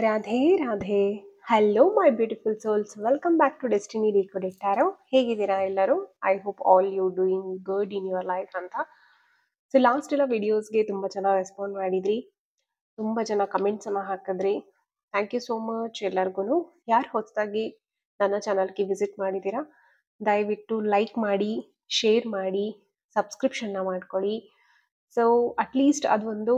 Radhe Radhe. Hello my beautiful souls, welcome back to Destiny Decoded Tarot. ಹೇಗಿದ್ದೀರಾ ಎಲ್ಲರೂ? I hope all you doing good in your life ಅಂತ. So last ಎಲ್ಲ ವಿಡಿಯೋಸ್ಗೆ ತುಂಬ ಚೆನ್ನಾಗಿ ರೆಸ್ಪಾಂಡ್ ಮಾಡಿದ್ರಿ, ತುಂಬ ಜನ ಕಮೆಂಟ್ಸನ್ನು ಹಾಕಿದ್ರಿ. ಥ್ಯಾಂಕ್ ಯು ಸೋ ಮಚ್ ಎಲ್ಲರಿಗೂ. ಯಾರು ಹೊಸದಾಗಿ ನನ್ನ ಚಾನಲ್ಗೆ ವಿಸಿಟ್ ಮಾಡಿದ್ದೀರಾ, ದಯವಿಟ್ಟು ಲೈಕ್ ಮಾಡಿ, ಶೇರ್ ಮಾಡಿ, ಸಬ್ಸ್ಕ್ರಿಪ್ಷನ್ನ ಮಾಡ್ಕೊಳ್ಳಿ. ಸೊ ಅಟ್ಲೀಸ್ಟ್ ಅದೊಂದು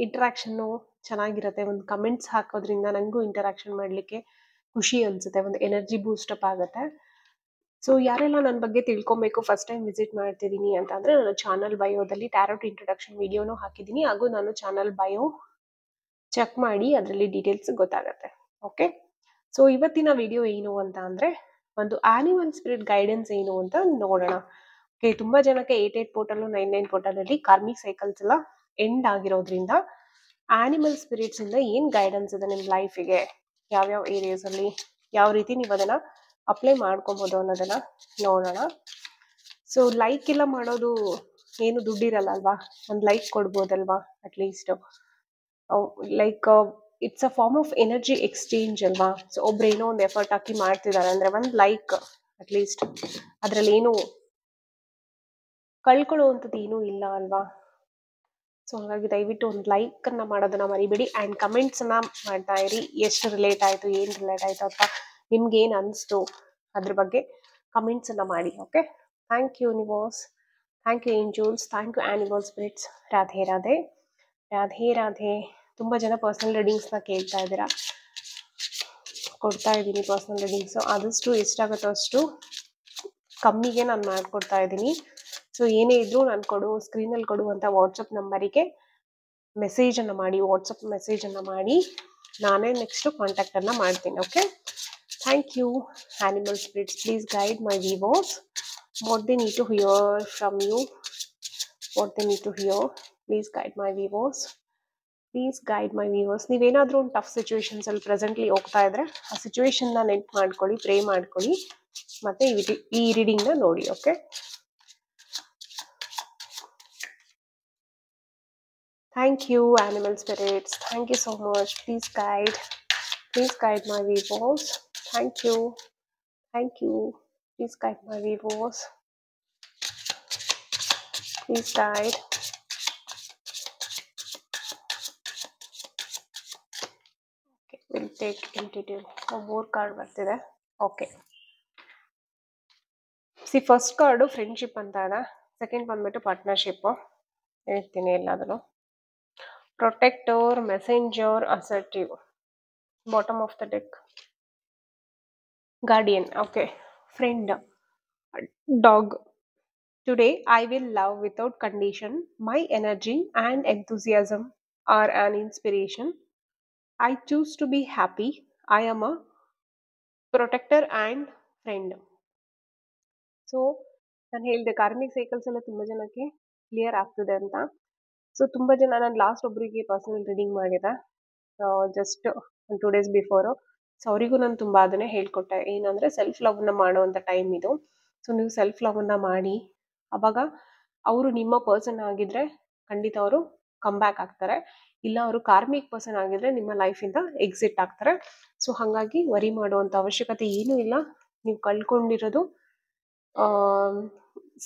ಇಂಟ್ರಾಕ್ಷನ್ನು ಚೆನ್ನಾಗಿರುತ್ತೆ. ಒಂದು ಕಮೆಂಟ್ಸ್ ಹಾಕೋದ್ರಿಂದ ನನಗೂ ಇಂಟರಾಕ್ಷನ್ ಮಾಡಲಿಕ್ಕೆ ಖುಷಿ ಅನಿಸುತ್ತೆ, ಒಂದು ಎನರ್ಜಿ ಬೂಸ್ಟಪ್ ಆಗುತ್ತೆ. ಸೊ ಯಾರೆಲ್ಲ ನನ್ನ ಬಗ್ಗೆ ತಿಳ್ಕೊಬೇಕು, ಫಸ್ಟ್ ಟೈಮ್ ವಿಸಿಟ್ ಮಾಡ್ತಿದ್ದೀನಿ ಅಂತಂದರೆ, ನನ್ನ ಚಾನಲ್ ಬಯೋದಲ್ಲಿ ಟ್ಯಾರೋಟ್ ಇಂಟ್ರೊಡಕ್ಷನ್ ವಿಡಿಯೋನೂ ಹಾಕಿದ್ದೀನಿ, ಹಾಗೂ ನಾನು ಚಾನಲ್ ಬಯೋ ಚೆಕ್ ಮಾಡಿ ಅದರಲ್ಲಿ ಡೀಟೇಲ್ಸ್ ಗೊತ್ತಾಗುತ್ತೆ. ಓಕೆ, ಸೊ ಇವತ್ತಿನ ವಿಡಿಯೋ ಏನು ಅಂತ ಅಂದರೆ, ಒಂದು ಆನಿಮಲ್ ಸ್ಪಿರಿಟ್ ಗೈಡೆನ್ಸ್ ಏನು ಅಂತ ನೋಡೋಣ. ಓಕೆ, ತುಂಬ ಜನಕ್ಕೆ 88 ಪೋರ್ಟಲ್ಲು 99 ಪೋರ್ಟಲಲ್ಲಿ ಕಾರ್ಮಿಕ್ ಸೈಕಲ್ಸ್ ಎಲ್ಲ ಎಂಡ್ ಆಗಿರೋದ್ರಿಂದ ಆನಿಮಲ್ ಸ್ಪಿರಿಟ್ಸ್ ಇಂದ ಏನು ಗೈಡೆನ್ಸ್ ಇದೆ ನಿಮ್ಮ ಲೈಫಿಗೆ, ಯಾವ್ಯಾವ ಏರಿಯಾಸಲ್ಲಿ ಯಾವ ರೀತಿ ನೀವು ಅದನ್ನು ಅಪ್ಲೈ ಮಾಡ್ಕೊಬೋದು ಅನ್ನೋದನ್ನು ನೋಡೋಣ. ಸೊ ಲೈಕ್ ಎಲ್ಲ ಮಾಡೋದು ಏನು ದುಡ್ಡಿರಲ್ಲ ಅಲ್ವಾ, ಒಂದು ಲೈಕ್ ಕೊಡ್ಬೋದಲ್ವಾ at least. Like it's a form of energy exchange ಅಲ್ವಾ. ಸೊ ಒಬ್ರು ಏನೋ ಒಂದು ಎಫರ್ಟ್ ಹಾಕಿ ಮಾಡ್ತಿದ್ದಾರೆ ಅಂದರೆ ಒಂದು ಲೈಕ್ ಅಟ್ಲೀಸ್ಟ್, ಅದರಲ್ಲಿ ಏನು ಕಳ್ಕೊಳ್ಳುವಂಥದ್ದು ಏನೂ ಇಲ್ಲ ಅಲ್ವಾ. ಸೊ ಹಾಗಾಗಿ ದಯವಿಟ್ಟು ಒಂದು ಲೈಕನ್ನು ಮಾಡೋದನ್ನ ಮರಿಬೇಡಿ, ಆ್ಯಂಡ್ ಕಮೆಂಟ್ಸನ್ನ ಮಾಡ್ತಾ ಇರಿ. ಎಷ್ಟು ರಿಲೇಟ್ ಆಯಿತು, ಏನು ರಿಲೇಟ್ ಆಯಿತು ಅಥವಾ ನಿಮ್ಗೆ ಏನು ಅನಿಸ್ತು ಅದ್ರ ಬಗ್ಗೆ ಕಮೆಂಟ್ಸನ್ನು ಮಾಡಿ. Okay, thank you universe, thank you angels, thank you animal spirits. Radhe Radhe Radhe Radhe. ತುಂಬ ಜನ ಪರ್ಸನಲ್ ರೀಡಿಂಗ್ಸ್ನ ಕೇಳ್ತಾ ಇದ್ದೀರಾ, ಕೊಡ್ತಾ ಇದ್ದೀನಿ ಪರ್ಸನಲ್ ರೀಡಿಂಗ್ಸು. ಆದಷ್ಟು ಎಷ್ಟಾಗುತ್ತೋ ಅಷ್ಟು ಕಮ್ಮಿಗೆ ನಾನು ಮಾಡಿಕೊಡ್ತಾ ಇದ್ದೀನಿ. ಸೊ ಏನೇ ಇದ್ರೂ ನಾನು ಸ್ಕ್ರೀನಲ್ಲಿ ಕೊಡುವಂಥ ವಾಟ್ಸಪ್ ನಂಬರಿಗೆ ಮೆಸೇಜನ್ನು ಮಾಡಿ, ವಾಟ್ಸಪ್ ಮೆಸೇಜನ್ನು ಮಾಡಿ, ನಾನೇ ನೆಕ್ಸ್ಟು ಕಾಂಟ್ಯಾಕ್ಟನ್ನು ಮಾಡ್ತೀನಿ. Okay, thank you animal spirits. Please guide my viewers, what they need to hear from you, what they need to hear. Please guide my viewers, please guide my viewers. ನೀವೇನಾದರೂ ಒಂದು tough ಸಿಚುವೇಶನ್ಸಲ್ಲಿ presently ಹೋಗ್ತಾ ಇದ್ರೆ ಆ ಸಿಚುವೇಶನ್ನ ನೆನ್ಪು ಮಾಡ್ಕೊಳ್ಳಿ, pray ಮಾಡ್ಕೊಳ್ಳಿ, ಮತ್ತು ಈ ರೀಡಿಂಗ್ನ ನೋಡಿ. Okay, thank you animal spirits, thank you so much. Please guide my viewers. Thank you, please guide my viewers, please guide. Okay, we'll take in detail. More card ಬರ್ತಿದೆ. Okay, see first card friendship ಅಂತ ಇದೆ, second ಬಂದ್ಬಿಟ್ಟು partnership. ಹೇಳ್ತೀನಿ ಎಲ್ಲಾದರೂ. Protector, messenger, assertive. Bottom of the deck guardian. Okay, friend, dog. Today I will love without condition. My energy and enthusiasm are an inspiration. I choose to be happy. I am a protector and friend. So ನಾನು ಹೇಳಿದೆ karmic cycles ಎಲ್ಲ ತುಂಬ ಜನಕ್ಕೆ clear ಆಗ್ತದೆ ಅಂತ. So ತುಂಬ ಜನ, ನಾನು ಲಾಸ್ಟ್ ಒಬ್ಬರಿಗೆ ಪರ್ಸನಲ್ ರೀಡಿಂಗ್ ಮಾಡಿದೆ ಜಸ್ಟ್ 2 days ಬಿಫೋರು. ಸೊ ಅವರಿಗೂ ನಾನು ತುಂಬ ಅದನ್ನೇ ಹೇಳ್ಕೊಟ್ಟೆ, ಏನಂದರೆ ಸೆಲ್ಫ್ ಲವ್ನ ಮಾಡುವಂಥ ಟೈಮ್ ಇದು. ಸೊ ನೀವು ಸೆಲ್ಫ್ ಲವ್ನ ಮಾಡಿ, ಆವಾಗ ಅವರು ನಿಮ್ಮ ಪರ್ಸನ್ ಆಗಿದ್ರೆ ಖಂಡಿತ ಅವರು ಕಮ್ ಬ್ಯಾಕ್ ಆಗ್ತಾರೆ, ಇಲ್ಲ ಅವರು ಕಾರ್ಮಿಕ್ ಪರ್ಸನ್ ಆಗಿದ್ರೆ ನಿಮ್ಮ ಲೈಫಿಂದ ಎಕ್ಸಿಟ್ ಆಗ್ತಾರೆ. ಸೊ ಹಾಗಾಗಿ ವರಿ ಮಾಡುವಂಥ ಅವಶ್ಯಕತೆ ಏನೂ ಇಲ್ಲ. ನೀವು ಕಳ್ಕೊಂಡಿರೋದು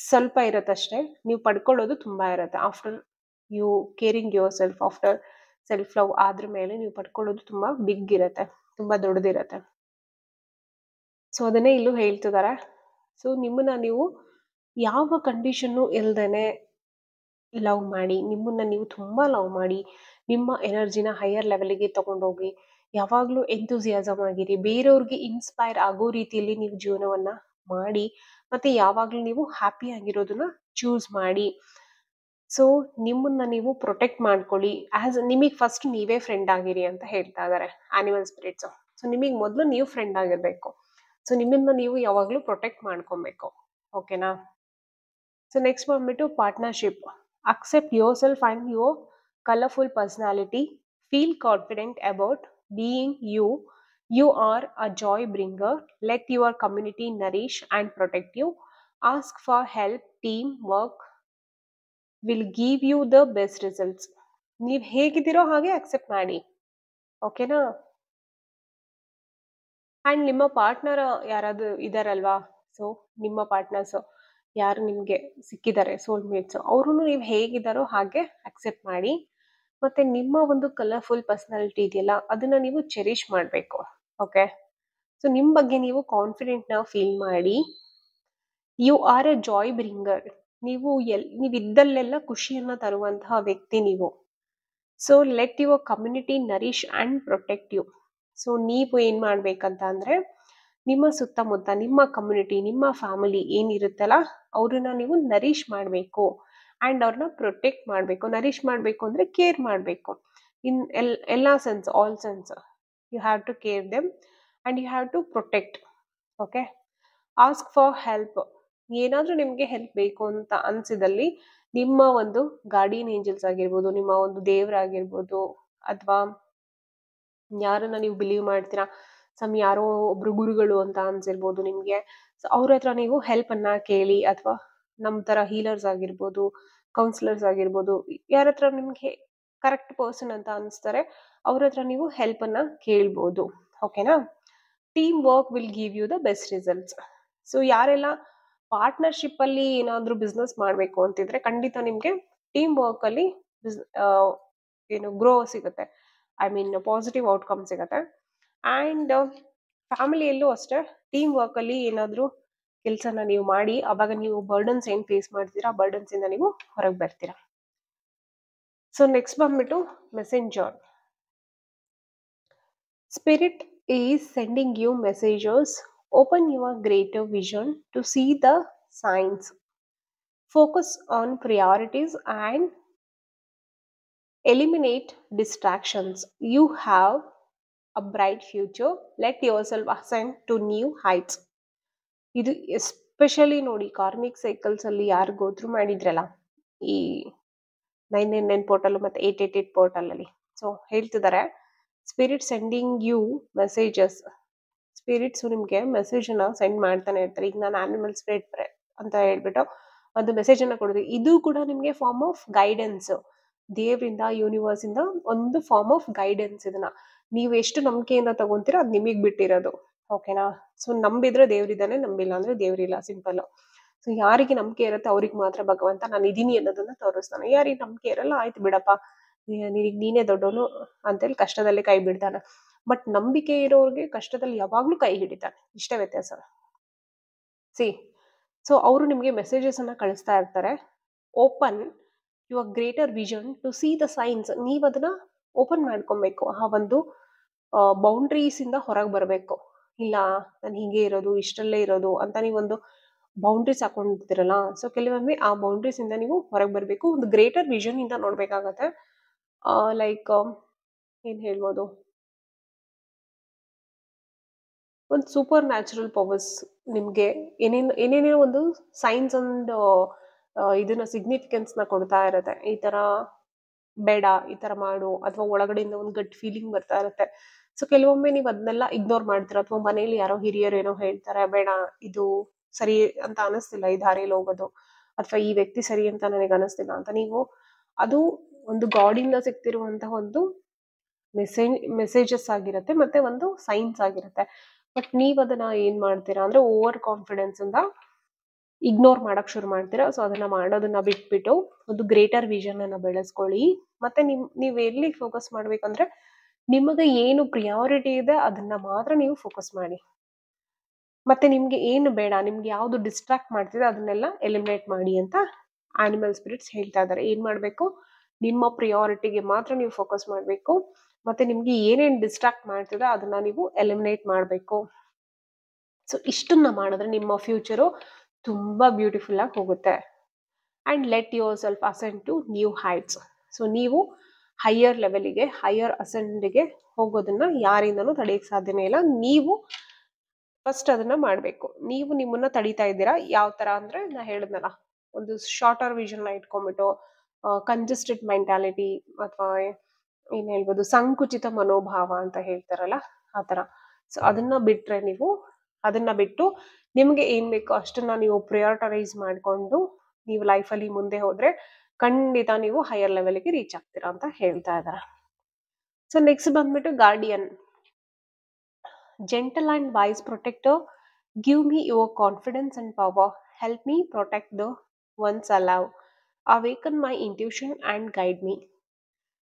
ಸ್ವಲ್ಪ ಇರುತ್ತಷ್ಟೇ, ನೀವು ಪಡ್ಕೊಳ್ಳೋದು ತುಂಬ ಇರುತ್ತೆ. After you caring yourself, after self love ಆದ್ರ ಮೇಲೆ ನೀವು ಪಡ್ಕೊಳ್ಳೋದು ತುಂಬ ಬಿಗ್ ಇರುತ್ತೆ, ತುಂಬ ದೊಡ್ಡದಿರುತ್ತೆ. ಸೊ ಅದನ್ನೇ ಇಲ್ಲೂ ಹೇಳ್ತಿದ್ದಾರೆ. ಸೊ ನಿಮ್ಮನ್ನ ನೀವು ಯಾವ ಕಂಡೀಷನ್ನು ಇಲ್ದೇನೆ ಲವ್ ಮಾಡಿ, ನಿಮ್ಮನ್ನ ನೀವು ತುಂಬ ಲವ್ ಮಾಡಿ, ನಿಮ್ಮ ಎನರ್ಜಿನ ಹೈಯರ್ ಲೆವೆಲ್ಗೆ ತಗೊಂಡೋಗಿ, ಯಾವಾಗಲೂ ಎಂಥೂಸಿಯಾಸಮ್ ಆಗಿರಿ, ಬೇರೆಯವ್ರಿಗೆ ಇನ್ಸ್ಪೈರ್ ಆಗೋ ರೀತಿಯಲ್ಲಿ ನೀವು ಜೀವನವನ್ನು ಮಾಡಿ, ಮತ್ತು ಯಾವಾಗಲೂ ನೀವು ಹ್ಯಾಪಿ ಆಗಿರೋದನ್ನ ಚೂಸ್ ಮಾಡಿ. ಸೊ ನಿಮ್ಮನ್ನ ನೀವು ಪ್ರೊಟೆಕ್ಟ್ ಮಾಡ್ಕೊಳ್ಳಿ. ನಿಮಗೆ ಫಸ್ಟ್ ನೀವೇ ಫ್ರೆಂಡ್ ಆಗಿರಿ ಅಂತ ಹೇಳ್ತಾ ಇದ್ದಾರೆ ಆನಿಮಲ್ ಸ್ಪಿರಿಟ್ಸು. ಸೊ ನಿಮಗೆ ಮೊದಲು ನೀವು ಫ್ರೆಂಡ್ ಆಗಿರಬೇಕು. ಸೊ ನಿಮ್ಮನ್ನ ನೀವು ಯಾವಾಗಲೂ ಪ್ರೊಟೆಕ್ಟ್ ಮಾಡ್ಕೊಬೇಕು. ಓಕೆನಾ? ಸೊ ನೆಕ್ಸ್ಟ್ ಬಂದ್ಬಿಟ್ಟು partnership. Accept yourself and your colourful personality. Feel confident about being you. You are a joy bringer. Let your community nourish and protect you. Ask for help. Teamwork will give you the best results. ನೀವು ಹೇಗಿದ್ದೀರೋ ಹಾಗೆ accept ಮಾಡಿ. ಓಕೆನಾ? And ನಿಮ್ಮ partner ಯಾರಾದರೂ ಇದಾರಲ್ವಾ, so ನಿಮ್ಮ partners ಯಾರು ನಿಮಗೆ ಸಿಕ್ಕಿದ್ದಾರೆ ಸೋಲ್ಮೇಟ್ಸ್, ಅವ್ರೂ ನೀವು ಹೇಗಿದ್ದಾರೋ ಹಾಗೆ ಅಕ್ಸೆಪ್ಟ್ ಮಾಡಿ. ಮತ್ತೆ ನಿಮ್ಮ ಒಂದು ಕಲರ್ಫುಲ್ ಪರ್ಸನಾಲಿಟಿ ಇದೆಯಲ್ಲ ಅದನ್ನ ನೀವು ಚೆರಿಷ್ ಮಾಡಬೇಕು. ಓಕೆ, ಸೊ ನಿಮ್ಮ ಬಗ್ಗೆ ನೀವು ಕಾನ್ಫಿಡೆಂಟ್ನ ಫೀಲ್ ಮಾಡಿ. You are a joy bringer. ನೀವು ಇದ್ದಲ್ಲೆಲ್ಲ ಖುಷಿಯನ್ನ ತರುವಂತಹ ವ್ಯಕ್ತಿ ನೀವು. So let your community nourish and protect you. So ನೀವು ಏನ್ ಮಾಡ್ಬೇಕಂತ ಅಂದ್ರೆ ನಿಮ್ಮ ಸುತ್ತಮುತ್ತ ನಿಮ್ಮ ಕಮ್ಯುನಿಟಿ, ನಿಮ್ಮ ಫ್ಯಾಮಿಲಿ ಏನಿರುತ್ತಲ್ಲ ಅವ್ರನ್ನ ನೀವು ನರಿಶ್ ಮಾಡಬೇಕು ಅಂಡ್ ಅವ್ರನ್ನ ಪ್ರೊಟೆಕ್ಟ್ ಮಾಡಬೇಕು. ನರಿಶ್ ಮಾಡಬೇಕು ಅಂದ್ರೆ ಕೇರ್ ಮಾಡಬೇಕು ಇನ್ ಎಲ್ಲಾ sense, all sense. You have to care them and you have to protect. Okay, ask for help. ಏನಾದ್ರೂ ನಿಮ್ಗೆ ಹೆಲ್ಪ್ ಬೇಕು ಅಂತ ಅನ್ಸಿದಲ್ಲಿ ನಿಮ್ಮ ಒಂದು ಗಾರ್ಡಿಯನ್ ಏಂಜಲ್ಸ್ ಆಗಿರ್ಬೋದು, ನಿಮ್ಮ ಒಂದು ದೇವರಾಗಿರ್ಬೋದು, ಅಥವಾ ಯಾರನ್ನ ನೀವು ಬಿಲೀವ್ ಮಾಡ್ತೀರಾ, ಯಾರೋ ಒಬ್ರು ಗುರುಗಳು ಅಂತ ಅನ್ಸಿರ್ಬೋದು ನಿಮ್ಗೆ, ಸೊ ಅವ್ರ ಹತ್ರ ನೀವು ಹೆಲ್ಪ್ ಅನ್ನ ಕೇಳಿ. ಅಥವಾ ನಮ್ ತರ ಹೀಲರ್ಸ್ ಆಗಿರ್ಬೋದು, ಕೌನ್ಸಿಲರ್ಸ್ ಆಗಿರ್ಬೋದು, ಯಾರ ಹತ್ರ ನಿಮ್ಗೆ ಕರೆಕ್ಟ್ ಪರ್ಸನ್ ಅಂತ ಅನ್ಸ್ತಾರೆ ಅವ್ರ ಹತ್ರ ನೀವು ಹೆಲ್ಪ್ ಅನ್ನ ಕೇಳ್ಬೋದು. ಓಕೆನಾ? Team work will give you the best results. So ಯಾರೆಲ್ಲ ಪಾರ್ಟ್ನರ್ಶಿಪ್ ಅಲ್ಲಿ ಏನಾದ್ರೂ ಬಿಸ್ನೆಸ್ ಮಾಡ್ಬೇಕು ಅಂತಿದ್ರೆ ಖಂಡಿತ ನಿಮ್ಗೆ ಟೀಮ್ ವರ್ಕ್ ಅಲ್ಲಿ ಏನು ಗ್ರೋ ಸಿಗುತ್ತೆ, ಐ ಮೀನ್ ಪಾಸಿಟಿವ್ ಔಟ್ಕಮ್ ಸಿಗುತ್ತೆ. ಅಂಡ್ ಫ್ಯಾಮಿಲಿಯಲ್ಲೂ ಅಷ್ಟೇ ಟೀಮ್ ವರ್ಕ್ ಅಲ್ಲಿ ಏನಾದ್ರೂ ಕೆಲಸನ ನೀವು ಮಾಡಿ, ಅವಾಗ ನೀವು ಬರ್ಡನ್ಸ್ ಏನ್ ಫೇಸ್ ಮಾಡ್ತೀರಾ ಆ ಬರ್ಡನ್ಸ್ ಇಂದ ನೀವು ಹೊರಗೆ ಬರ್ತೀರಾ. ಸೊ ನೆಕ್ಸ್ಟ್ ಬಂದ್ಬಿಟ್ಟು messenger. Spirit is sending you messages. Open your greater vision to see the signs. Focus on priorities and eliminate distractions. You have a bright future. Let yourself ascend to new heights. ಇದು especially ನೋಡಿ karmic cycles ಅಲ್ಲಿ ಯಾರು ಗೋತ್ರು ಮಾಡಿದ್ರಲ್ಲ ಈ 999 portal ಮತ್ತೆ 888 portal ಅಲ್ಲಿ, so ಹೇಳ್ತಿದ್ದಾರೆ spirit sending you messages. Spirits ನಿಮ್ಗೆ ಮೆಸೇಜ್ ಅನ್ನ ಸೆಂಡ್ ಮಾಡ್ತಾನೆ ಇರ್ತಾರೆ. ಈಗ ನಾನು ಆನಿಮಲ್ ಸ್ಪಿರಿಟ್ ಅಂತ ಹೇಳ್ಬಿಟ್ಟು ಒಂದು ಮೆಸೇಜ್ ಅನ್ನ ಕೊಡ್ತೀವಿ. ಇದು ಕೂಡ ನಿಮ್ಗೆ ಫಾರ್ಮ್ ಆಫ್ ಗೈಡೆನ್ಸ್, ದೇವರಿಂದ, ಯೂನಿವರ್ಸ್ ಇಂದ ಒಂದು ಫಾರ್ಮ್ ಆಫ್ ಗೈಡೆನ್ಸ್. ಇದನ್ನ ನೀವು ಎಷ್ಟು ನಂಬಿಕೆಯಿಂದ ತಗೊಂತೀರೋ ಅದು ನಿಮಗ್ ಬಿಟ್ಟಿರೋದು. ಓಕೆನಾ? ಸೊ ನಂಬಿದ್ರೆ ದೇವ್ರಿದ್ದಾನೆ, ನಂಬಿಲ್ಲ ಅಂದ್ರೆ ದೇವ್ರಿಲ್ಲ, ಸಿಂಪಲ್. ಸೊ ಯಾರಿಗೆ ನಂಬಿಕೆ ಇರುತ್ತೆ ಅವ್ರಿಗೆ ಮಾತ್ರ ಭಗವಂತ ನಾನು ಇದೀನಿ ಅನ್ನೋದನ್ನ ತೋರಿಸ್ತಾನೆ. ಯಾರಿಗೆ ನಂಬಿಕೆ ಇರಲ್ಲ, ಆಯ್ತು ಬಿಡಪ್ಪ ನೀನೇ ದೊಡ್ಡವನು ಅಂತೇಳಿ ಕಷ್ಟದಲ್ಲಿ ಕೈ ಬಿಡ್ತಾನೆ. ಬಟ್ ನಂಬಿಕೆ ಇರೋರಿಗೆ ಕಷ್ಟದಲ್ಲಿ ಯಾವಾಗ್ಲೂ ಕೈ ಹಿಡಿತಾನೆ, ಇಷ್ಟೇ ವ್ಯತ್ಯಾಸ. ಸೊ ಅವರು ನಿಮ್ಗೆ ಮೆಸೇಜಸ್ ಅನ್ನ ಕಳಿಸ್ತಾ ಇರ್ತಾರೆ. Open your greater vision to see the signs. ನೀವ್ ಅದನ್ನ ಓಪನ್ ಮಾಡ್ಕೊಬೇಕು. ಆ ಒಂದು ಬೌಂಡ್ರೀಸ್ ಇಂದ ಹೊರಗೆ ಬರಬೇಕು. ಇಲ್ಲ ನಾನು ಹೀಗೆ ಇರೋದು, ಇಷ್ಟಲ್ಲೇ ಇರೋದು ಅಂತ ನೀವೊಂದು ಬೌಂಡ್ರೀಸ್ ಹಾಕೊಂಡಿರ್ತೀರಲ್ಲ, ಸೊ ಕೆಲವೊಮ್ಮೆ ಆ ಬೌಂಡ್ರೀಸ್ ಇಂದ ನೀವು ಹೊರಗೆ ಬರಬೇಕು. ಒಂದು ಗ್ರೇಟರ್ ವಿಷನ್ ಇಂದ ನೋಡ್ಬೇಕಾಗತ್ತೆ. ಲೈಕ್ ಏನ್ ಹೇಳ್ಬೋದು, ಒಂದು ಸೂಪರ್ ನ್ಯಾಚುರಲ್ ಪವರ್ಸ್ ನಿಮ್ಗೆ ಏನೇನೋ ಒಂದು ಸೈನ್ಸ್ ಅಂಡ್ ಇದನ್ನ ಸಿಗ್ನಿಫಿಕೆನ್ಸ್ ನ ಕೊಡ್ತಾ ಇರತ್ತೆ. ಈ ತರ ಬೇಡ, ಈ ತರ ಮಾಡು, ಅಥವಾ ಒಳಗಡೆಯಿಂದ ಒಂದು ಗಟ್ ಫೀಲಿಂಗ್ ಬರ್ತಾ ಇರುತ್ತೆ. ಸೊ ಕೆಲವೊಮ್ಮೆ ನೀವು ಅದನ್ನೆಲ್ಲ ಇಗ್ನೋರ್ ಮಾಡ್ತೀರಾ, ಅಥವಾ ಮನೇಲಿ ಯಾರೋ ಹಿರಿಯರು ಏನೋ ಹೇಳ್ತಾರೆ, ಬೇಡ ಇದು ಸರಿ ಅಂತ ಅನಿಸ್ತಿಲ್ಲ ಈ ದಾರಿಯಲ್ಲಿ ಹೋಗೋದು, ಅಥವಾ ಈ ವ್ಯಕ್ತಿ ಸರಿ ಅಂತ ನನಗೆ ಅನಿಸ್ತಿಲ್ಲ ಅಂತ ನೀವು ಅದು ಒಂದು ಗಾಡಿಂದ ಸಿಗ್ತಿರುವಂತಹ ಒಂದು ಮೆಸೇಜಸ್ ಆಗಿರುತ್ತೆ, ಮತ್ತೆ ಒಂದು ಸೈನ್ಸ್ ಆಗಿರುತ್ತೆ. ಬಟ್ ನೀವ್ ಅದನ್ನ ಏನ್ ಮಾಡ್ತೀರಾ ಅಂದ್ರೆ ಓವರ್ ಕಾನ್ಫಿಡೆನ್ಸ್ ಇಂದ ಇಗ್ನೋರ್ ಮಾಡಕ್ ಶುರು ಮಾಡ್ತೀರಾ. ಸೊ ಅದನ್ನ ಮಾಡೋದನ್ನ ಬಿಟ್ಬಿಟ್ಟು ಒಂದು ಗ್ರೇಟರ್ ವಿಷನ್ ಅನ್ನ ಬೆಳೆಸ್ಕೊಳ್ಳಿ. ಮತ್ತೆ ನೀವ್ ಎಲ್ಲಿ ಫೋಕಸ್ ಮಾಡ್ಬೇಕಂದ್ರೆ ನಿಮಗೆ ಏನು ಪ್ರಿಯಾರಿಟಿ ಇದೆ ಅದನ್ನ ಮಾತ್ರ ನೀವು ಫೋಕಸ್ ಮಾಡಿ. ಮತ್ತೆ ನಿಮ್ಗೆ ಏನು ಬೇಡ, ನಿಮ್ಗೆ ಯಾವ್ದು ಡಿಸ್ಟ್ರಾಕ್ಟ್ ಮಾಡ್ತಿದೆ ಅದನ್ನೆಲ್ಲ ಎಲಿಮಿನೇಟ್ ಮಾಡಿ ಅಂತ ಆನಿಮಲ್ ಸ್ಪಿರಿಟ್ಸ್ ಹೇಳ್ತಾ ಇದ್ದಾರೆ. ಏನ್ ಮಾಡ್ಬೇಕು, ನಿಮ್ಮ ಪ್ರಿಯಾರಿಟಿಗೆ ಮಾತ್ರ ನೀವು ಫೋಕಸ್ ಮಾಡ್ಬೇಕು. ಮತ್ತೆ ನಿಮ್ಗೆ ಏನೇನ್ ಡಿಸ್ಟ್ರಾಕ್ಟ್ ಮಾಡ್ತಿದೆ ಅದನ್ನ ನೀವು ಎಲಿಮಿನೇಟ್ ಮಾಡ್ಬೇಕು. ಸೊ ಇಷ್ಟನ್ನ ಮಾಡಿದ್ರೆ ನಿಮ್ಮ ಫ್ಯೂಚರು ತುಂಬಾ ಬ್ಯೂಟಿಫುಲ್ ಆಗಿ ಹೋಗುತ್ತೆ. And let yourself ascend to new heights. So ನೀವು ಹೈಯರ್ ಲೆವೆಲ್ಗೆ, ಹೈಯರ್ ಅಸೆಂಡ್ಗೆ ಹೋಗೋದನ್ನ ಯಾರಿಂದನೂ ತಡೆಯಕ್ ಸಾಧ್ಯನೇ ಇಲ್ಲ. ನೀವು ಫಸ್ಟ್ ಅದನ್ನ ಮಾಡ್ಬೇಕು. ನೀವು ನಿಮ್ಮನ್ನ ತಡಿತಾ ಇದ್ದೀರಾ ಯಾವ ತರ ಅಂದ್ರೆ, ನಾ ಹೇಳಿದ್ನಲ್ಲ, ಒಂದು ಶಾರ್ಟರ್ ವಿಷನ್ ನ ಇಟ್ಕೊಂಡ್ಬಿಟ್ಟು ಕಂಜೆಸ್ಟೆಡ್ ಮೆಂಟಾಲಿಟಿ, ಅಥವಾ ಏನ್ ಹೇಳ್ಬೋದು ಸಂಕುಚಿತ ಮನೋಭಾವ ಅಂತ ಹೇಳ್ತಾರಲ್ಲ ಆ ತರ. ಸೊ ಅದನ್ನ ಬಿಟ್ಟು ನಿಮ್ಗೆ ಏನ್ ಬೇಕೋ ಅಷ್ಟನ್ನ ನೀವು ಪ್ರಿಯಾರಿಟೈಸ್ ಮಾಡ್ಕೊಂಡು ನೀವು ಲೈಫಲ್ಲಿ ಮುಂದೆ ಹೋದ್ರೆ ಖಂಡಿತ ನೀವು ಹೈಯರ್ ಲೆವೆಲ್ಗೆ ರೀಚ್ ಆಗ್ತೀರಾ ಅಂತ ಹೇಳ್ತಾ ಇದಾರೆ. ಸೊ ನೆಕ್ಸ್ಟ್ ಬಂದ್ಬಿಟ್ಟು guardian. Gentle and wise protector, give me your confidence and power. Help me protect the ones alive. Awaken my intuition and guide me.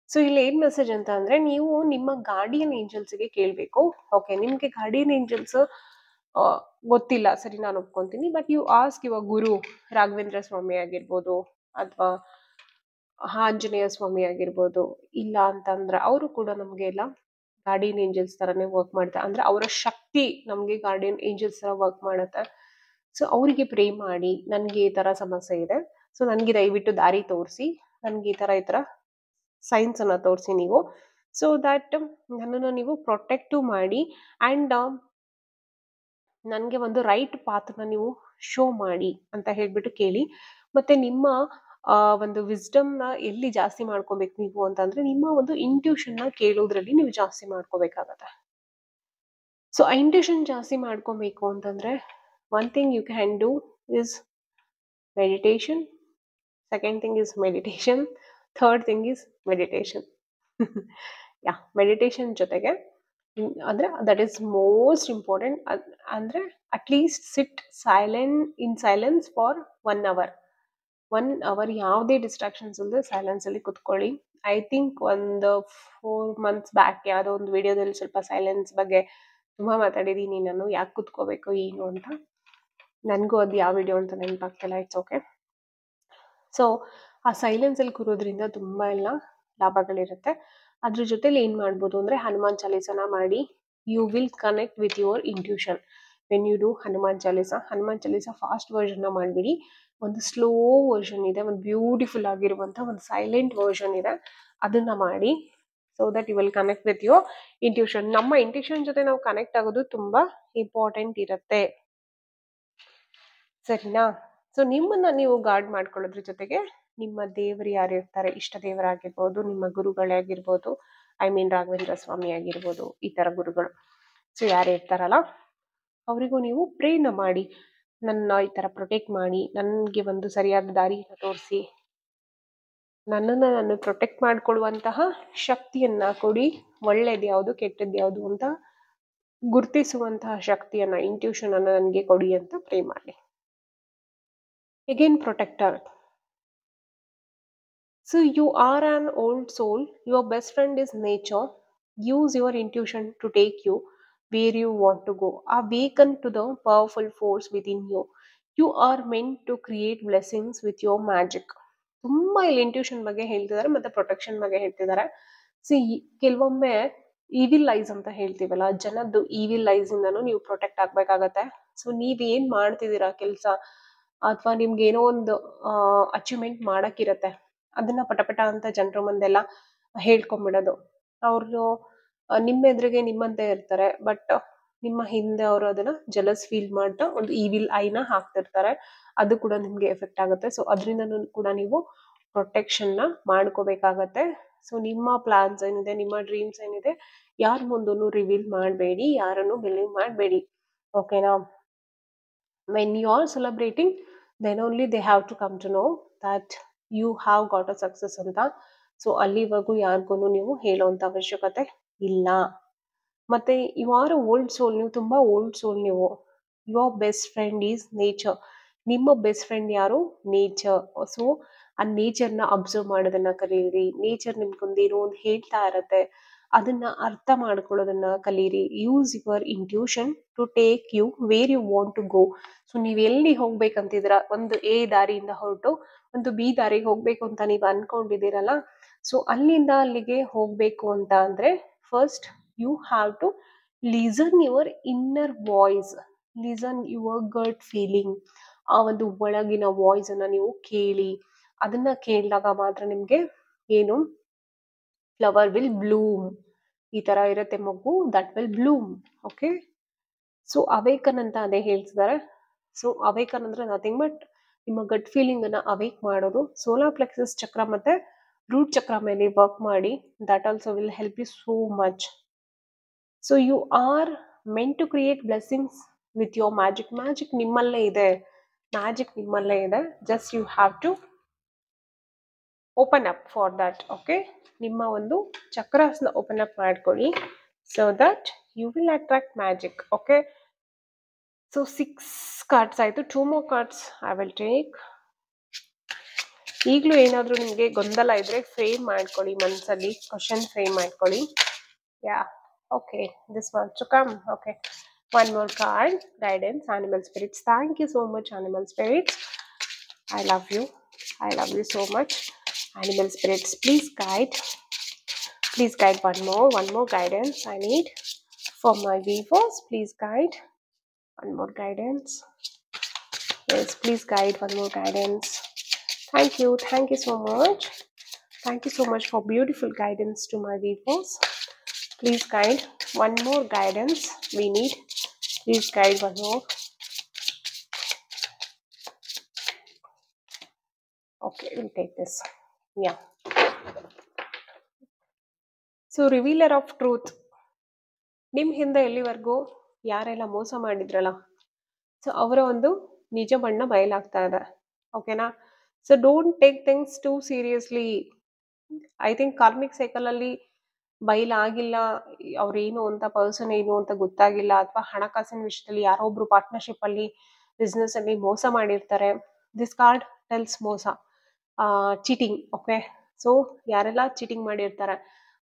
So ಇಲ್ಲಿ ಏನ್ ಮೆಸೇಜ್ ಅಂತ ಅಂದ್ರೆ, ನೀವು ನಿಮ್ಮ ಗಾರ್ಡಿಯನ್ ಏಂಜಲ್ಸ್ಗೆ ಕೇಳಬೇಕು. ಓಕೆ, ನಿಮ್ಗೆ ಗಾರ್ಡಿಯನ್ ಏಂಜಲ್ಸ್ ಗೊತ್ತಿಲ್ಲ, ಸರಿ, ನಾನು ಒಪ್ಕೊಂತೀನಿ. ಬಟ್ ಯು ಆಸ್ಕ್ ಯುವರ್ ಗುರು, ರಾಘವೇಂದ್ರ ಸ್ವಾಮಿ ಆಗಿರ್ಬೋದು ಅಥವಾ ಆಂಜನೇಯ ಸ್ವಾಮಿ ಆಗಿರ್ಬೋದು. ಇಲ್ಲ ಅಂತಂದ್ರೆ ಅವರು ಕೂಡ ನಮ್ಗೆ ಎಲ್ಲ ಗಾರ್ಡಿಯನ್ ಏಂಜಲ್ಸ್ ತರನೇ ವರ್ಕ್ ಮಾಡ್ತಾರೆ. ಅಂದ್ರೆ ಅವರ ಶಕ್ತಿ ನಮ್ಗೆ ಗಾರ್ಡಿಯನ್ ಏಂಜಲ್ಸ್ ತರ ವರ್ಕ್ ಮಾಡುತ್ತೆ. ಸೊ ಅವರಿಗೆ ಪ್ರೇ ಮಾಡಿ, ನನ್ಗೆ ಈ ತರ ಸಮಸ್ಯೆ ಇದೆ, ಸೊ ನನ್ಗೆ ದಯವಿಟ್ಟು ದಾರಿ ತೋರಿಸಿ, ನನ್ಗೆ ಈ ತರ ಸೈನ್ಸ್ ಅನ್ನ ತೋರಿಸಿ ನೀವು, ಸೊ ದಟ್ ನನ್ನನ್ನು ನೀವು ಪ್ರೊಟೆಕ್ಟ್ ಮಾಡಿ ಅಂಡ್ ನನ್ಗೆ ಒಂದು ರೈಟ್ ಪಾತ್ನ ನೀವು ಶೋ ಮಾಡಿ ಅಂತ ಹೇಳ್ಬಿಟ್ಟು ಕೇಳಿ. ಮತ್ತೆ ನಿಮ್ಮ ಒಂದು ವಿಸ್ಡಮ್ ನ ಎಲ್ಲಿ ಜಾಸ್ತಿ ಮಾಡ್ಕೋಬೇಕು ನೀವು ಅಂತಂದ್ರೆ, ನಿಮ್ಮ ಒಂದು ಇಂಟ್ಯೂಷನ್ ನ ಕೇಳೋದ್ರಲ್ಲಿ ನೀವು ಜಾಸ್ತಿ ಮಾಡ್ಕೋಬೇಕಾಗತ್ತೆ. ಸೊ ಆ ಇಂಟ್ಯೂಷನ್ ಜಾಸ್ತಿ ಮಾಡ್ಕೋಬೇಕು ಅಂತಂದ್ರೆ, one thing you can do is meditation. Second thing is meditation. Third thing is meditation. Yeah, meditation ಜೊತೆಗೆ ಅಂದ್ರೆ ದಟ್ ಈಸ್ ಮೋಸ್ಟ್ ಇಂಪಾರ್ಟೆಂಟ್. ಅಂದ್ರೆ at least sit in silence for 1 hour. 1 hour ಯಾವುದೇ ಡಿಸ್ಟ್ರಾಕ್ಷನ್ಸ್ ಇಲ್ಲದೆ silence ಅಲ್ಲಿ ಕುತ್ಕೊಳ್ಳಿ. ಐ ಥಿಂಕ್ ಒಂದು 4 months back ಯಾವುದೋ ಒಂದು ವಿಡಿಯೋದಲ್ಲಿ ಸ್ವಲ್ಪ ಸೈಲೆನ್ಸ್ ಬಗ್ಗೆ ತುಂಬಾ ಮಾತಾಡಿದೀನಿ ನಾನು, ಯಾಕೆ ಕುತ್ಕೋಬೇಕು ಏನು ಅಂತ. ನನಗೂ ಅದು ಯಾವ ವಿಡಿಯೋ ಅಂತ ನೆನಪಾಗ್ತಿಲ್ಲ. It's okay. ಸೊ ಆ ಸೈಲೆನ್ಸ್ ಅಲ್ಲಿ ಕೂರೋದ್ರಿಂದ ತುಂಬಾ ಎಲ್ಲ ಲಾಭಗಳಿರುತ್ತೆ. ಅದ್ರ ಜೊತೆಲಿ ಏನ್ ಮಾಡ್ಬೋದು ಅಂದ್ರೆ, ಹನುಮಾನ್ ಚಾಲೀಸನ ಮಾಡಿ. You will connect with your intuition when you do Hanuman Chalisa fast version ಮಾಡ್ಬಿಡಿ. ಒಂದು ಸ್ಲೋ ವರ್ಷನ್ ಇದೆ, ಒಂದು ಬ್ಯೂಟಿಫುಲ್ ಆಗಿರುವಂತ ಒಂದು ಸೈಲೆಂಟ್ ವರ್ಷನ್ ಇದೆ, ಅದನ್ನ ಮಾಡಿ. So that you will connect with your intuition. ನಮ್ಮ ಇಂಟ್ಯೂಷನ್ ಜೊತೆ ನಾವು ಕನೆಕ್ಟ್ ಆಗೋದು ತುಂಬಾ ಇಂಪಾರ್ಟೆಂಟ್ ಇರುತ್ತೆ, ಸರಿನಾ? ಸೊ ನಿಮ್ಮನ್ನ ನೀವು ಗಾರ್ಡ್ ಮಾಡ್ಕೊಳ್ಳೋದ್ರ ಜೊತೆಗೆ ನಿಮ್ಮ ದೇವರು ಯಾರು ಇರ್ತಾರೆ, ಇಷ್ಟ ದೇವರಾಗಿರ್ಬೋದು, ನಿಮ್ಮ ಗುರುಗಳೇ ಆಗಿರ್ಬೋದು, ಐ ಮೀನ್ ರಾಘವೇಂದ್ರ ಸ್ವಾಮಿ ಆಗಿರ್ಬೋದು, ಈ ತರ ಗುರುಗಳು, ಸೊ ಯಾರು ಇರ್ತಾರಲ್ಲ ಅವರಿಗೂ ನೀವು ಪ್ರೇನ ಮಾಡಿ, ನನ್ನ ಈ ತರ ಪ್ರೊಟೆಕ್ಟ್ ಮಾಡಿ, ನನಗೆ ಒಂದು ಸರಿಯಾದ ದಾರಿಯನ್ನು ತೋರಿಸಿ, ನನ್ನನ್ನು ನಾನು ಪ್ರೊಟೆಕ್ಟ್ ಮಾಡ್ಕೊಳ್ಳುವಂತಹ ಶಕ್ತಿಯನ್ನ ಕೊಡಿ, ಒಳ್ಳೇದು ಯಾವುದು ಕೆಟ್ಟದ್ದು ಯಾವುದು ಅಂತ ಗುರ್ತಿಸುವಂತಹ ಶಕ್ತಿಯನ್ನ, ಇಂಟ್ಯೂಷನ್ ಅನ್ನ ನನಗೆ ಕೊಡಿ ಅಂತ ಪ್ರೇ ಮಾಡಿ. Again, protector. So you are an old soul. Your best friend is nature. Use your intuition to take you where you want to go. Awaken to the powerful force within you. You are meant to create blessings with your magic. ತುಂಬಾ ಇಲ್ಲಿ intuition ಬಗ್ಗೆ ಹೇಳ್ತಿದ್ದಾರೆ, ಮತ್ತೆ protection ಬಗ್ಗೆ ಹೇಳ್ತಿದ್ದಾರೆ. C ಕೆಲವೊಮ್ಮೆ evil ice ಅಂತ ಹೇಳ್ತೀವಲ್ಲ, ಜನದ್ದು ಈವಿಲ್ ಐಸ್ ಇಂದನೂ ನೀವು ಪ್ರೊಟೆಕ್ಟ್ ಆಗ್ಬೇಕಾಗತ್ತೆ. ಸೊ ನೀವೇನ್ ಮಾಡ್ತಿದ್ದೀರಾ ಕೆಲಸ, ಅಥವಾ ನಿಮ್ಗೆ ಏನೋ ಒಂದು ಅಚೀವ್ಮೆಂಟ್ ಮಾಡಕ್ಕಿರತ್ತೆ, ಅದನ್ನ ಪಟಪಟ ಅಂತ ಜನರ ಮುಂದೆಲ್ಲ ಹೇಳ್ಕೊಂಡ್ಬಿಡೋದು. ಅವ್ರು ನಿಮ್ಮ ಎದುರಿಗೆ ನಿಮ್ಮಂತೆ ಇರ್ತಾರೆ, ಬಟ್ ನಿಮ್ಮ ಹಿಂದೆ ಅವರು ಅದನ್ನ ಜಲಸ್ ಫೀಲ್ ಮಾಡ್ತಾ ಒಂದು ಈವಿಲ್ ಐನ ಹಾಕ್ತಿರ್ತಾರೆ. ಅದು ಕೂಡ ನಿಮ್ಗೆ ಎಫೆಕ್ಟ್ ಆಗುತ್ತೆ. ಸೊ ಅದರಿಂದ ಕೂಡ ನೀವು ಪ್ರೊಟೆಕ್ಷನ್ ನ ಮಾಡ್ಕೋಬೇಕಾಗತ್ತೆ. ಸೊ ನಿಮ್ಮ ಪ್ಲಾನ್ಸ್ ಏನಿದೆ, ನಿಮ್ಮ ಡ್ರೀಮ್ಸ್ ಏನಿದೆ, ಯಾರ ಮುಂದೂ ರಿವೀಲ್ ಮಾಡಬೇಡಿ, ಯಾರನ್ನು ಬಿಲೀವ್ ಮಾಡಬೇಡಿ. ಓಕೆನಾ? When you are celebrating, then only they have to come to know that you have got a success ಅಂತ. ಸೊ ಅಲ್ಲಿವರೆಗೂ ಯಾರಿಗೂ ನೀವು ಹೇಳೋಂಥ ಅವಶ್ಯಕತೆ ಇಲ್ಲ. ಮತ್ತೆ ಯು ಆರ್ ಓಲ್ಡ್ ಸೋಲ್, ನೀವು ತುಂಬಾ ಓಲ್ಡ್ ಸೋಲ್ ನೀವು. Your best friend is nature. ನಿಮ್ಮ ಬೆಸ್ಟ್ ಫ್ರೆಂಡ್ ಯಾರು? ನೇಚರ್. ಸೊ ಆ ನೇಚರ್ನ ಅಬ್ಸರ್ವ್ ಮಾಡೋದನ್ನ ಕಲೀರಿ. ನೇಚರ್ ನಿಮ್ಗೊಂದೇನೋ ಒಂದು ಹೇಳ್ತಾ ಇರತ್ತೆ, ಅದನ್ನ ಅರ್ಥ ಮಾಡ್ಕೊಳ್ಳೋದನ್ನ ಕಲೀರಿ. Use your intuition to take you where you want to go. So ನೀವ್ ಎಲ್ಲಿ ಹೋಗ್ಬೇಕಂತಿದ್ರ, ಒಂದು ಎ ದಾರಿಯಿಂದ ಹೊರಟು ಒಂದು ಬಿ ದಾರಿಗೆ ಹೋಗ್ಬೇಕು ಅಂತ ನೀವು ಅನ್ಕೊಂಡಿದ್ದೀರಲ್ಲ, ಸೊ ಅಲ್ಲಿಂದ ಅಲ್ಲಿಗೆ ಹೋಗ್ಬೇಕು ಅಂತ ಅಂದ್ರೆ first you have to listen your inner voice, listen your gut feeling. ಆ ಒಂದು ಒಳಗಿನ ವಾಯ್ಸ್ ಅನ್ನ ನೀವು ಕೇಳಿ. ಅದನ್ನ ಕೇಳಿದಾಗ ಮಾತ್ರ ನಿಮ್ಗೆ ಏನು, ಫ್ಲವರ್ ವಿಲ್ ಬ್ಲೂಮ್. ಈ ತರ ಇರುತ್ತೆ ಮಗು, that will bloom. Okay, so awaken ಅಂತ ಅದೇ ಹೇಳ್ತಿದ್ದಾರೆ. ಸೊ ಅವೇಕನ್ ಅಂದ್ರೆ ನಥಿಂಗ್ ಬಟ್ ನಿಮ್ಮ ಗಟ್ ಫೀಲಿಂಗ್ ಅನ್ನ ಅವೇಕ್ ಮಾಡೋದು. ಸೋಲಾರ್ ಪ್ಲೆಕ್ಸಸ್ ಚಕ್ರ ಮತ್ತೆ ರೂಟ್ ಚಕ್ರ ಮೇಲೆ ವರ್ಕ್ ಮಾಡಿ. That also will help you so much. So you are meant to create blessings with your magic. Magic ನಿಮ್ಮಲ್ಲೇ ಇದೆ, ಮ್ಯಾಜಿಕ್ ನಿಮ್ಮಲ್ಲೇ ಇದೆ. Just you have to open up for that. Okay, ನಿಮ್ಮ ಒಂದು ಚಕ್ರಾಸ್ನ ಓಪನ್ ಅಪ್ ಮಾಡ್ಕೊಳ್ಳಿ. so that you will attract magic. Okay, so 6 cards ಆಯ್ತು. 2 more cards I will take. ಈಗಲೂ ಏನಾದರೂ ನಿಮಗೆ ಗೊಂದಲ ಇದ್ರೆ ಫ್ರೇಮ್ ಮಾಡ್ಕೊಳ್ಳಿ ಮನಸ್ಸಲ್ಲಿ, ಕ್ವಶನ್ ಫ್ರೇಮ್ ಮಾಡ್ಕೊಳ್ಳಿ. Yeah okay, this one to come. Okay, one more card, guidance, animal spirits. Thank you so much, animal spirits. I love you. I love you so much. Animal spirits, please guide. Please guide one more guidance I need for my viewers. Please guide one more guidance. Yes, please guide one more guidance. Thank you so much. Thank you so much for beautiful guidance to my viewers. Please guide one more guidance we need. Please guide one more. Okay, we'll take this. Yeah. So revealer of truth. ನಿಮ್ಮ ಹಿಂದೆ ಎಲ್ಲಿವರೆಗೂ ಯಾರೆಲ್ಲ ಮೋಸ ಮಾಡಿದ್ರಲ್ಲ, so ಅವರ ಒಂದು ನಿಜ ಬಣ್ಣ ಬಯಲಾಗ್ತಾ ಇದೆ. ಓಕೆನಾ? So don't take things too seriously. I think karmic cycle ಅಲ್ಲಿ ಬಯಲಾಗಿಲ್ಲ, ಅವ್ರೇನು ಅಂತ, ಪರ್ಸನ್ ಏನು ಅಂತ ಗೊತ್ತಾಗಿಲ್ಲ, ಅಥವಾ ಹಣಕಾಸಿನ ವಿಷಯದಲ್ಲಿ ಯಾರೋ ಒಬ್ರು ಪಾರ್ಟ್ನರ್ಶಿಪ್ ಅಲ್ಲಿ, ಬಿಸ್ನೆಸ್ ಅಲ್ಲಿ ಮೋಸ ಮಾಡಿರ್ತಾರೆ. ದಿಸ್ ಕಾರ್ಡ್ ಟೆಲ್ಸ್ ಮೋಸ, ಚೀಟಿಂಗ್. ಓಕೆ, ಸೊ ಯಾರೆಲ್ಲ ಚೀಟಿಂಗ್ ಮಾಡಿರ್ತಾರೆ,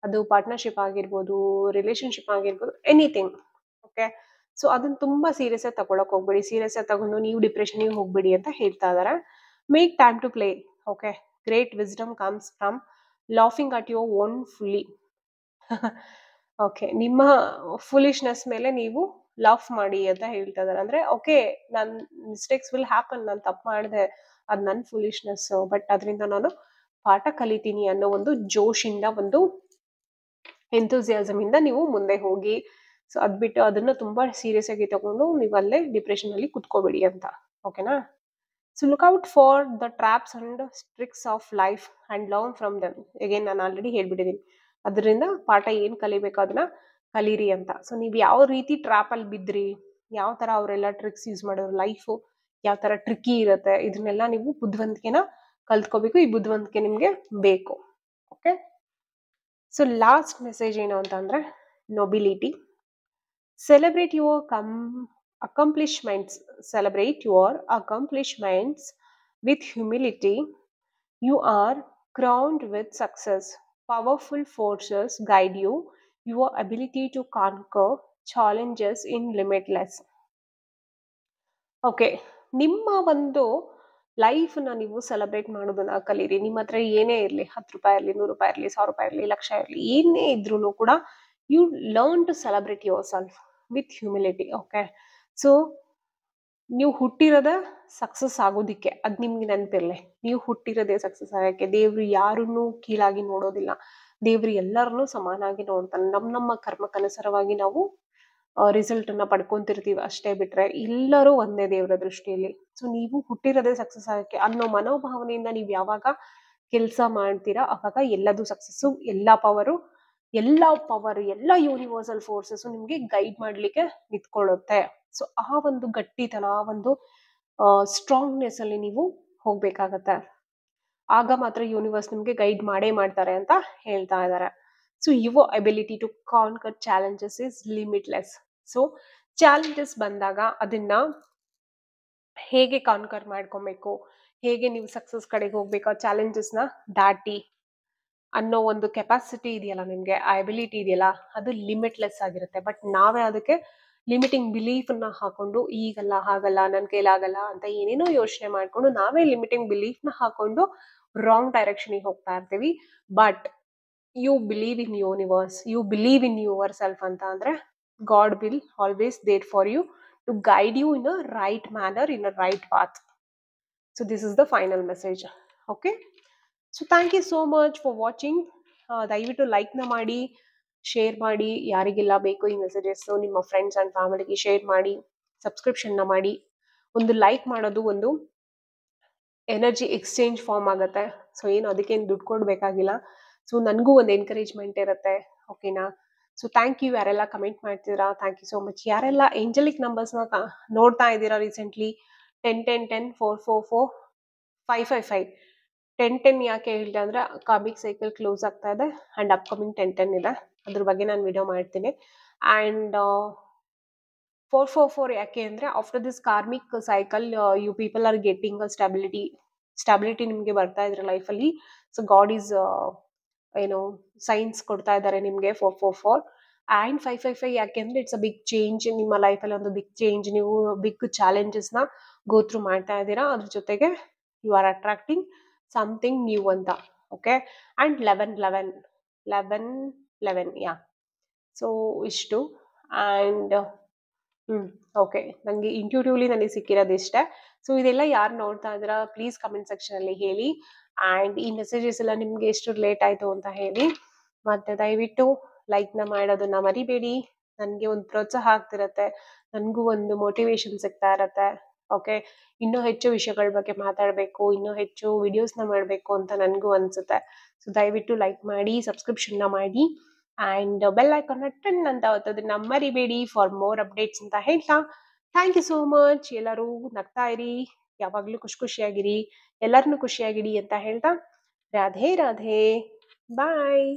ಅದು ಪಾರ್ಟ್ನರ್ಶಿಪ್ ಆಗಿರ್ಬೋದು, ರಿಲೇಶನ್ಶಿಪ್ ಆಗಿರ್ಬೋದು, ಎನಿಥಿಂಗ್. ಓಕೆ, ಸೊ ಅದನ್ನ ತುಂಬಾ ಸೀರಿಯಸ್ ಆಗಿ ತಗೊಳಕ್ ಹೋಗ್ಬೇಡಿ. ಸೀರಿಯಸ್ ಆಗಿ ತಗೊಂಡು ನೀವು ಡಿಪ್ರೆಷನ್ಗೆ ಹೋಗ್ಬೇಡಿ ಅಂತ ಹೇಳ್ತಾ ಇದಾರೆ. Make time to play. Okay, great wisdom comes from laughing at your own folly. Okay, ನಿಮ್ಮ ಫುಲಿಶ್ನೆಸ್ ಮೇಲೆ ನೀವು ಲಾಫ್ ಮಾಡಿ ಅಂತ ಹೇಳ್ತಾ ಇದಾರೆ. ಅಂದ್ರೆ ಓಕೆ, ನನ್ ಮಿಸ್ಟೇಕ್ಸ್ ವಿಲ್ ಹ್ಯಾಪನ್, ನಾನು ತಪ್ಪು ಮಾಡಿದೆ, ಅದು ನನ್ನ ಫುಲಿಶ್ನೆಸ್, ಬಟ್ ಅದರಿಂದ ನಾನು ಪಾಠ ಕಲಿತೀನಿ ಅನ್ನೋ ಒಂದು ಜೋಶಿಂದ, ಒಂದು ಎಂಥೂಸಿಯಾಸಮ್ ಇಂದ ನೀವು ಮುಂದೆ ಹೋಗಿ. ಸೊ ಅದ್ಬಿಟ್ಟು ಅದನ್ನ ತುಂಬಾ ಸೀರಿಯಸ್ ಆಗಿ ತಗೊಂಡು ನೀವು ಅಲ್ಲೇ ಡಿಪ್ರೆಷನ್ ಅಲ್ಲಿ ಕುತ್ಕೋಬೇಡಿ ಅಂತ. ಓಕೆನಾ? So look out for the traps and tricks of life and learn from dum. Again ನಾನು ಆಲ್ರೆಡಿ ಹೇಳ್ಬಿಟ್ಟಿದ್ದೀನಿ, ಅದರಿಂದ ಪಾಠ ಏನ್ ಕಲಿಬೇಕು ಅದನ್ನ ಕಲೀರಿ ಅಂತ. ಸೊ ನೀವು ಯಾವ ರೀತಿ ಟ್ರಾಪ್ ಅಲ್ಲಿ ಬಿದ್ರಿ, ಯಾವ ತರ ಅವರೆಲ್ಲ ಟ್ರಿಕ್ಸ್ ಯೂಸ್ ಮಾಡೋರು, ಲೈಫು ಯಾವ ತರ ಟ್ರಿಕ್ಕಿ ಇರುತ್ತೆ, ಇದನ್ನೆಲ್ಲ ನೀವು ಬುದ್ಧಿವಂತಿಕೆನ ಕಲ್ತ್ಕೋಬೇಕು. ಈ ಬುದ್ಧಿವಂತಿಕೆ ನಿಮ್ಗೆ ಬೇಕು. ಓಕೆ, ಸೊ ಲಾಸ್ಟ್ ಮೆಸೇಜ್ ಏನು ಅಂತಂದ್ರೆ, nobility. Celebrate your accomplishments. Celebrate your accomplishments with humility. You are crowned with success. Powerful forces guide you. Your ability to conquer challenges in limitless. Okay, ನಿಮ್ಮ ಒಂದು ಲೈಫ್ನ ನೀವು ಸೆಲೆಬ್ರೇಟ್ ಮಾಡೋದನ್ನ ಕಲೀರಿ. ನಿಮ್ಮ ಹತ್ರ ಏನೇ ಇರಲಿ, 10 ರೂಪಾಯಿ ಇರಲಿ, 100 ರೂಪಾಯಿ ಇರಲಿ, 1000 ರೂಪಾಯಿ ಇರಲಿ, ಲಕ್ಷ ಇರಲಿ, ಏನೇ ಇದ್ರೂ ಕೂಡ you learn to celebrate yourself with humility. Okay, so ನೀವು ಹುಟ್ಟಿರೋದ ಸಕ್ಸಸ್ ಆಗೋದಿಕ್ಕೆ, ಅದು ನಿಮ್ಗೆ ನೆನಪಿರ್ಲಿ. ನೀವು ಹುಟ್ಟಿರೋದೇ ಸಕ್ಸಸ್ ಆಗಕ್ಕೆ. ದೇವ್ರು ಯಾರನ್ನೂ ಕೀಳಾಗಿ ನೋಡೋದಿಲ್ಲ, ದೇವ್ರು ಎಲ್ಲರನ್ನೂ ಸಮಾನಾಗಿ ನೋಡ್ತಾನೆ. ನಮ್ಮ ಕರ್ಮಕ್ಕನುಸಾರವಾಗಿ ನಾವು ರಿಸಲ್ಟ್ ಅನ್ನ ಪಡ್ಕೊಂತಿರ್ತೀವಿ ಅಷ್ಟೇ, ಬಿಟ್ರೆ ಎಲ್ಲರೂ ಒಂದೇ ದೇವರ ದೃಷ್ಟಿಯಲ್ಲಿ. ಸೊ ನೀವು ಹುಟ್ಟಿರೋದೇ ಸಕ್ಸಸ್ ಆಗಕ್ಕೆ ಅನ್ನೋ ಮನೋಭಾವನೆಯಿಂದ ನೀವು ಯಾವಾಗ ಕೆಲಸ ಮಾಡ್ತೀರಾ, ಅವಾಗ ಎಲ್ಲದೂ ಸಕ್ಸಸ್ಸು, ಎಲ್ಲ ಪವರು, ಎಲ್ಲ ಯೂನಿವರ್ಸಲ್ ಫೋರ್ಸಸ್ ನಿಮ್ಗೆ ಗೈಡ್ ಮಾಡ್ಲಿಕ್ಕೆ ನಿಂತ್ಕೊಳ್ಳುತ್ತೆ. ಸೊ ಆ ಒಂದು ಗಟ್ಟಿತನ, ಆ ಒಂದು ಸ್ಟ್ರಾಂಗ್ನೆಸ್ ಅಲ್ಲಿ ನೀವು ಹೋಗ್ಬೇಕಾಗತ್ತೆ. ಆಗ ಮಾತ್ರ ಯೂನಿವರ್ಸ್ ನಿಮ್ಗೆ ಗೈಡ್ ಮಾಡೇ ಮಾಡ್ತಾರೆ ಅಂತ ಹೇಳ್ತಾ ಇದ್ದಾರೆ. So your ability to conquer challenges is limitless. So challenges ಬಂದಾಗ ಅದನ್ನ ಹೇಗೆ ಕಾನ್ಕರ್ ಮಾಡ್ಕೊಬೇಕು, ಹೇಗೆ ನೀವು ಸಕ್ಸಸ್ ಕಡೆಗೆ ಹೋಗ್ಬೇಕು, ಆ ಚಾಲೆಂಜಸ್ನ ದಾಟಿ ಅನ್ನೋ ಒಂದು ಕೆಪಾಸಿಟಿ ಇದೆಯಲ್ಲ ನಿಮ್ಗೆ, ಆ ಎಬಿಲಿಟಿ ಇದೆಯಲ್ಲ, ಅದು ಲಿಮಿಟ್ಲೆಸ್ ಆಗಿರುತ್ತೆ. ಬಟ್ ನಾವೇ ಅದಕ್ಕೆ ಲಿಮಿಟಿಂಗ್ ಬಿಲೀಫ್ ನ ಹಾಕೊಂಡು, ಈಗಲ್ಲ, ಹಾಗಲ್ಲ, ನನ್ ಕೈಲಾಗಲ್ಲ ಅಂತ ಏನೇನೋ ಯೋಚನೆ ಮಾಡ್ಕೊಂಡು ನಾವೇ ಲಿಮಿಟಿಂಗ್ ಬಿಲೀಫ್ ನ ಹಾಕೊಂಡು ರಾಂಗ್ ಡೈರೆಕ್ಷನ್ಗೆ ಹೋಗ್ತಾ ಇರ್ತೀವಿ. But you believe in universe, you believe in yourself ಅಂತ ಅಂದ್ರೆ God will always there for you to guide you in a right manner, in a right path. So this is the final message. Okay, so thank you so much for watching. ದಯವಿಟ್ಟು like ನ ಮಾಡಿ, share ಮಾಡಿ, ಯಾರಿಗೆಲ್ಲ ಬೇಕು ಈ messages ನಿಮ್ಮ friends and ಫ್ಯಾಮಿಲಿಗೆ share ಮಾಡಿ, ಸಬ್ಸ್ಕ್ರಿಪ್ಷನ್ ನ ಮಾಡಿ. ಒಂದು ಲೈಕ್ ಮಾಡೋದು ಒಂದು ಎನರ್ಜಿ ಎಕ್ಸ್ಚೇಂಜ್ ಫಾರ್ಮ್ ಆಗುತ್ತೆ. ಸೊ ಏನು ಅದಕ್ಕೇನು ದುಡ್ಡು ಕೊಡ್ಬೇಕಾಗಿಲ್ಲ. ಸೊ ನನಗೂ ಒಂದು ಎನ್ಕರೇಜ್ಮೆಂಟ್ ಇರುತ್ತೆ. ಓಕೆನಾ? ಸೊ ಥ್ಯಾಂಕ್ ಯು ಯಾರೆಲ್ಲ ಕಮೆಂಟ್ ಮಾಡ್ತಿದ್ದೀರಾ, ಥ್ಯಾಂಕ್ ಯು ಸೋ ಮಚ್. ಯಾರೆಲ್ಲ ಏಂಜಲಿಕ್ ನಂಬರ್ಸ್ನ ನೋಡ್ತಾ ಇದ್ದೀರಾ ರೀಸೆಂಟ್ಲಿ, 10 10 10 4 4 4 5 5 5 10 10 ಯಾಕೆ ಹೇಳ್ದೆ ಅಂದ್ರೆ ಕಾರ್ಮಿಕ್ ಸೈಕಲ್ ಕ್ಲೋಸ್ ಆಗ್ತಾ ಇದೆ ಅಂಡ್ ಅಪ್ಕಮಿಂಗ್ 10 10 ಇದೆ. ಅದ್ರ ಬಗ್ಗೆ ನಾನು ವಿಡಿಯೋ ಮಾಡ್ತೀನಿ. ಆ್ಯಂಡ್ 444 ಯಾಕೆ ಅಂದರೆ after this karmic cycle you people are getting a stability ನಿಮಗೆ ಬರ್ತಾ ಇದ್ರೆ ಲೈಫಲ್ಲಿ. ಸೊ ಗಾಡ್ ಈಸ್ ಏನು ಸೈನ್ಸ್ ಕೊಡ್ತಾ ಇದ್ದಾರೆ ನಿಮಗೆ 444. ಆ್ಯಂಡ್ 555 ಯಾಕೆಂದ್ರೆ ಇಟ್ಸ್ ಅ ಬಿಗ್ ಚೇಂಜ್ ನಿಮ್ಮ ಲೈಫಲ್ಲಿ, ಒಂದು ಬಿಗ್ ಚೇಂಜ್. ನೀವು ಬಿಗ್ ಚಾಲೆಂಜಸ್ನ ಗೋ ಥ್ರೂ ಮಾಡ್ತಾ ಇದ್ದೀರಾ. ಅದ್ರ ಜೊತೆಗೆ you are attracting something new ಅಂತ. ಓಕೆ. And 11 yeah. ಸೊ ಇಷ್ಟು. ಆ್ಯಂಡ್ ಓಕೆ, ನನಗೆ ಇಂಟ್ಯೂಟಿವ್ಲಿ ನನಗೆ ಸಿಕ್ಕಿರೋದು ಇಷ್ಟೇ. ಸೊ ಇದೆಲ್ಲ ಯಾರು ನೋಡ್ತಾ ಇದ್ದೀರಾ ಪ್ಲೀಸ್ ಕಮೆಂಟ್ ಸೆಕ್ಷನಲ್ಲಿ ಹೇಳಿ. ಆ್ಯಂಡ್ ಈ ಮೆಸೇಜಸ್ ಎಲ್ಲ ನಿಮಗೆ ಎಷ್ಟು ರಿಲೇಟ್ ಆಯಿತು ಅಂತ ಹೇಳಿ. ಮತ್ತು ದಯವಿಟ್ಟು ಲೈಕ್ನ ಮಾಡೋದನ್ನ ಮರಿಬೇಡಿ. ನನಗೆ ಒಂದು ಪ್ರೋತ್ಸಾಹ ಆಗ್ತಿರತ್ತೆ, ನನಗೂ ಒಂದು ಮೋಟಿವೇಶನ್ ಸಿಗ್ತಾ ಇರತ್ತೆ. ಓಕೆ, ಇನ್ನೂ ಹೆಚ್ಚು ವಿಷಯಗಳ ಬಗ್ಗೆ ಮಾತಾಡಬೇಕು, ಇನ್ನೂ ಹೆಚ್ಚು ವಿಡಿಯೋಸ್ನ ಮಾಡಬೇಕು ಅಂತ ನನಗೂ ಅನಿಸುತ್ತೆ. ಸೊ ದಯವಿಟ್ಟು ಲೈಕ್ ಮಾಡಿ, ಸಬ್ಸ್ಕ್ರಿಪ್ಷನ್ನ ಮಾಡಿ, ಆ್ಯಂಡ್ ಬೆಲ್ ಐಕಾನ್ನ ಟನ್ ಅಂತ ಒತ್ತೋದನ್ನ ಮರಿಬೇಡಿ ಫಾರ್ ಮೋರ್ ಅಪ್ಡೇಟ್ಸ್ ಅಂತ ಹೇಳ್ತಾ, ಥ್ಯಾಂಕ್ ಯು ಸೋ ಮಚ್. ಎಲ್ಲರೂ ನಗ್ತಾ ಇರಿ, ಯಾವಾಗಲೂ ಖುಷಿಯಾಗಿರಿ, ಎಲ್ಲರನ್ನೂ ಖುಷಿಯಾಗಿಡಿ ಅಂತ ಹೇಳ್ತಾ, ರಾಧೆ ರಾಧೆ, ಬಾಯ್.